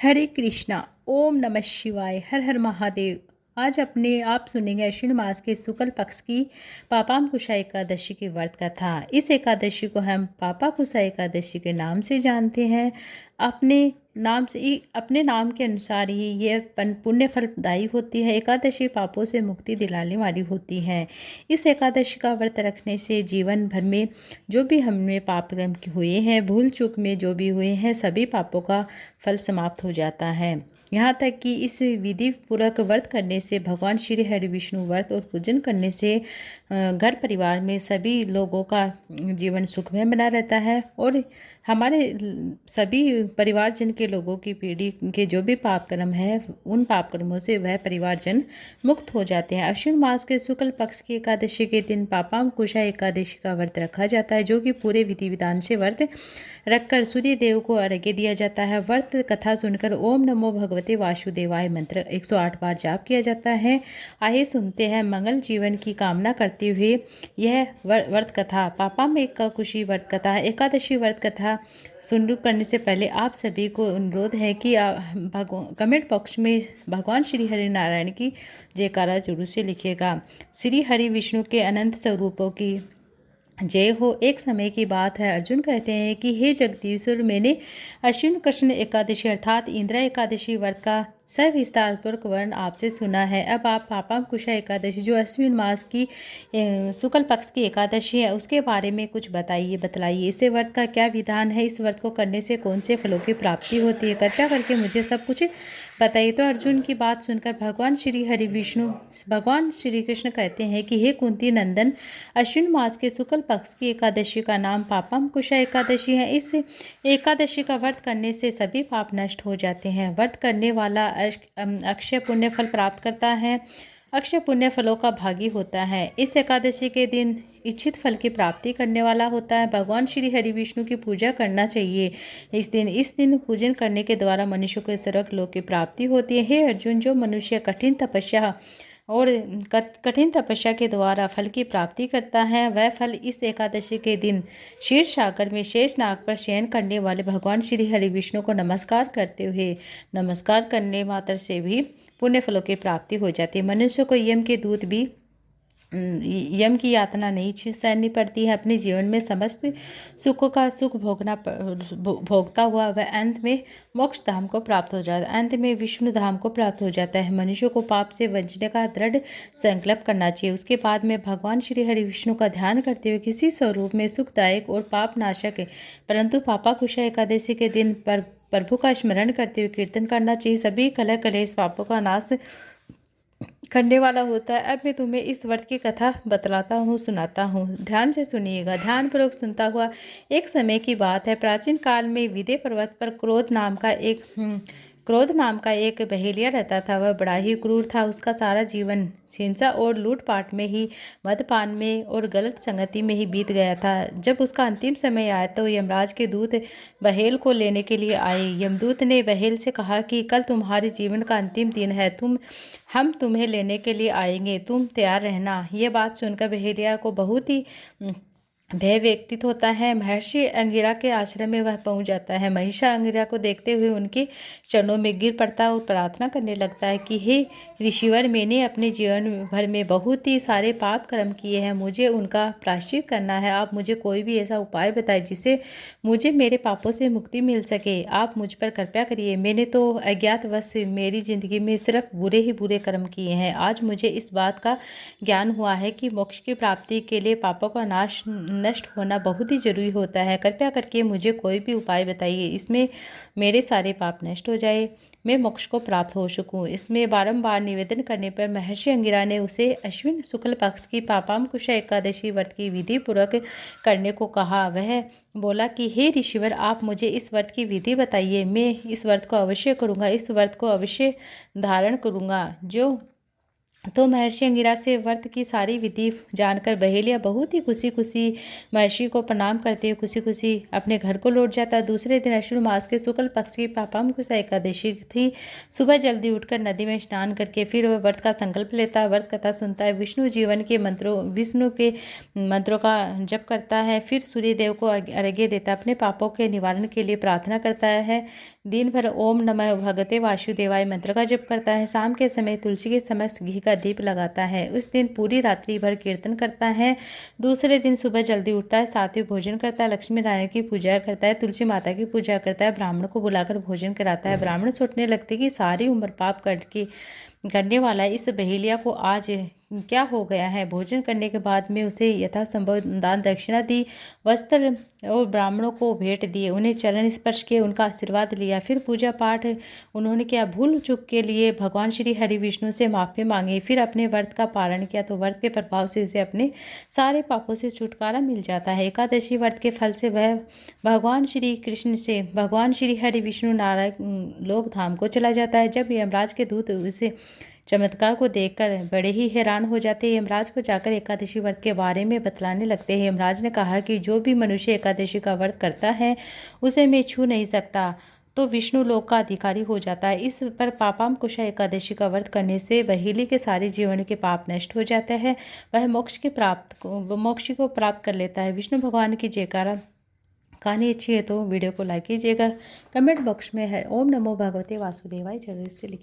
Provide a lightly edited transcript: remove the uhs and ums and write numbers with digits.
हरे कृष्णा। ओम नमः शिवाय। हर हर महादेव। आज अपने आप सुनेंगे अश्विन मास के शुक्ल पक्ष की पापांकुशा एकादशी की व्रत कथा। इस एकादशी को हम पापांकुशा एकादशी के नाम से जानते हैं। अपने नाम के अनुसार ही यह पुण्य फलदायी होती है। एकादशी पापों से मुक्ति दिलाने वाली होती है। इस एकादशी का व्रत रखने से जीवन भर में जो भी हमने पाप कर्म हुए हैं, भूल चूक में जो भी हुए हैं, सभी पापों का फल समाप्त हो जाता है। यहाँ तक कि इस विधि पूर्वक व्रत करने से भगवान श्री हरि विष्णु व्रत और पूजन करने से घर परिवार में सभी लोगों का जीवन सुखमय बना रहता है और हमारे सभी परिवारजन के लोगों की पीढ़ी के जो भी पाप कर्म है, उन पाप कर्मों से वह परिवारजन मुक्त हो जाते हैं। अश्विन मास के शुक्ल पक्ष की एकादशी के दिन पापांकुशा एकादशी का व्रत रखा जाता है, जो कि पूरे विधि विधान से व्रत रखकर सूर्य देव को अर्घ्य दिया जाता है। व्रत कथा सुनकर ओम नमो भगवते वासुदेवाय मंत्र 108 बार जाप किया जाता है। आइए सुनते हैं मंगल जीवन की कामना करते हुए यह व्रत कथा। पापा में एकादशी व्रत कथा। एकादशी व्रत कथा शुरू करने से पहले आप सभी को अनुरोध है कि कमेंट बॉक्स में भगवान श्री हरि नारायण की जयकारा जरूर से लिखिएगा। श्री हरि विष्णु के अनंत स्वरूपों की जय हो। एक समय की बात है, अर्जुन कहते हैं कि हे जगदीश्वर, मैंने अश्विन कृष्ण एकादशी अर्थात इंदिरा एकादशी व्रत का सविस्तार पूर्वक वर्ण आपसे सुना है। अब आप पापांकुशा एकादशी जो अश्विन मास की शुक्ल पक्ष की एकादशी है, उसके बारे में कुछ बतलाइए। इस व्रत का क्या विधान है, इस व्रत को करने से कौन से फलों की प्राप्ति होती है, कृपया करके मुझे सब कुछ बताइए। तो अर्जुन की बात सुनकर भगवान श्री कृष्ण कहते हैं कि हे कुंती नंदन, अश्विन मास के शुक्ल पक्ष की एकादशी का नाम पापांकुशा एकादशी है। इस एकादशी का व्रत करने से सभी पाप नष्ट हो जाते हैं। व्रत करने वाला अक्षय पुण्य फल प्राप्त करता है, अक्षय पुण्य फलों का भागी होता है। इस एकादशी के दिन इच्छित फल की प्राप्ति करने वाला होता है। भगवान श्री हरि विष्णु की पूजा करना चाहिए। इस दिन पूजन करने के द्वारा मनुष्य को स्वर्ग लोक की प्राप्ति होती है। हे अर्जुन, जो मनुष्य कठिन तपस्या के द्वारा फल की प्राप्ति करता है, वह फल इस एकादशी के दिन क्षीर सागर में शेष नाग पर शयन करने वाले भगवान श्री हरि विष्णु को नमस्कार करने मात्र से भी पुण्य फलों की प्राप्ति हो जाती है। मनुष्य को यम की यातना नहीं सहनी पड़ती है। अपने जीवन में समस्त सुखों का सुख भोगता हुआ वह अंत में मोक्ष धाम को प्राप्त हो जाता है, अंत में विष्णु धाम को प्राप्त हो जाता है। मनुष्य को पाप से बचने का दृढ़ संकल्प करना चाहिए। उसके बाद में भगवान श्री हरि विष्णु का ध्यान करते हुए किसी स्वरूप में सुखदायक और पाप नाशक है परंतु पापांकुशा एकादशी के दिन पर प्रभु का स्मरण करते हुए कीर्तन करना चाहिए। सभी कलह कलेश पापों का नाश करने वाला होता है। अब मैं तुम्हें इस व्रत की कथा सुनाता हूँ। ध्यान से सुनिएगा। ध्यानपूर्वक सुनता हुआ। एक समय की बात है, प्राचीन काल में विंध्य पर्वत पर क्रोध नाम का एक बहेलिया रहता था। वह बड़ा ही क्रूर था। उसका सारा जीवन हिंसा और लूटपाट में ही, मदपान में और गलत संगति में ही बीत गया था। जब उसका अंतिम समय आया तो यमराज के दूत बहेल को लेने के लिए आए। यमदूत ने बहेल से कहा कि कल तुम्हारे जीवन का अंतिम दिन है, हम तुम्हें लेने के लिए आएंगे, तुम तैयार रहना। यह बात सुनकर बहेलिया को बहुत ही भय व्यतीत होता है। महर्षि अंगिरा के आश्रम में वह पहुंच जाता है। महिषा अंगिरा को देखते हुए उनके चरणों में गिर पड़ता है और प्रार्थना करने लगता है कि हे ऋषिवर, मैंने अपने जीवन भर में बहुत ही सारे पाप कर्म किए हैं, मुझे उनका प्रायश्चित करना है। आप मुझे कोई भी ऐसा उपाय बताएं जिससे मुझे मेरे पापों से मुक्ति मिल सके। आप मुझ पर कृपया करिए। मैंने तो अज्ञातवश मेरी जिंदगी में सिर्फ बुरे ही बुरे कर्म किए हैं। आज मुझे इस बात का ज्ञान हुआ है कि मोक्ष की प्राप्ति के लिए पापों का नष्ट होना बहुत ही जरूरी होता है। कृपया करके मुझे कोई भी उपाय बताइए, इसमें मेरे सारे पाप नष्ट हो जाए, मैं मोक्ष को प्राप्त हो सकूं। इसमें बारंबार निवेदन करने पर महर्षि अंगिरा ने उसे अश्विन शुक्ल पक्ष की पापांकुशा एकादशी व्रत की विधि पूर्वक करने को कहा। वह बोला कि हे ऋषिवर, आप मुझे इस व्रत की विधि बताइए, मैं इस व्रत को अवश्य करूँगा, इस व्रत को अवश्य धारण करूँगा। जो तो महर्षि अंगिरा से व्रत की सारी विधि जानकर बहेलिया बहुत ही खुशी खुशी महर्षि को प्रणाम करते हुए खुशी खुशी अपने घर को लौट जाता। दूसरे दिन अश्विन मास के शुक्ल पक्ष की पापांकुशा एकादशी थी। सुबह जल्दी उठकर नदी में स्नान करके फिर वह व्रत का संकल्प लेता है, व्रत कथा सुनता है, विष्णु के मंत्रों का जप करता है, फिर सूर्यदेव को अर्घ्य देता है, अपने पापों के निवारण के लिए प्रार्थना करता है। दिन भर ओम नमः भगवते वासुदेवाय मंत्र का जप करता है। शाम के समय तुलसी के समक्ष घी का दीप लगाता है। उस दिन पूरी रात्रि भर कीर्तन करता है। दूसरे दिन सुबह जल्दी उठता है, सात्विक भोजन करता है, लक्ष्मी नारायण की पूजा करता है, तुलसी माता की पूजा करता है, ब्राह्मण को बुलाकर भोजन कराता है। ब्राह्मण सोचने लगते कि सारी उम्र पाप करने वाला इस बहेलिया को आज क्या हो गया है। भोजन करने के बाद में उसे यथासंभव दान दक्षिणा दी, वस्त्र और ब्राह्मणों को भेंट दिए, उन्हें चरण स्पर्श किए, उनका आशीर्वाद लिया। फिर पूजा पाठ उन्होंने किया। भूल चूक के लिए भगवान श्री हरि विष्णु से माफ़ी मांगी। फिर अपने व्रत का पालन किया तो व्रत के प्रभाव से उसे अपने सारे पापों से छुटकारा मिल जाता है। एकादशी व्रत के फल से वह भगवान श्री हरि विष्णु नारायण लोक धाम को चला जाता है। जब यमराज के दूत उसे चमत्कार को देखकर बड़े ही हैरान हो जाते हैं। यमराज को जाकर एकादशी व्रत के बारे में बतलाने लगते हैं। यमराज ने कहा कि जो भी मनुष्य एकादशी का व्रत करता है उसे मैं छू नहीं सकता, तो विष्णु लोक का अधिकारी हो जाता है। इस पर पापांकुशा एकादशी का व्रत करने से बहेली के सारे जीवन के पाप नष्ट हो जाते हैं, वह मोक्ष को प्राप्त कर लेता है। विष्णु भगवान की जयकारा। कहानी अच्छी है तो वीडियो को लाइक कीजिएगा। कमेंट बॉक्स में है ओम नमो भगवते वासुदेवाय जरूर से लिखिए।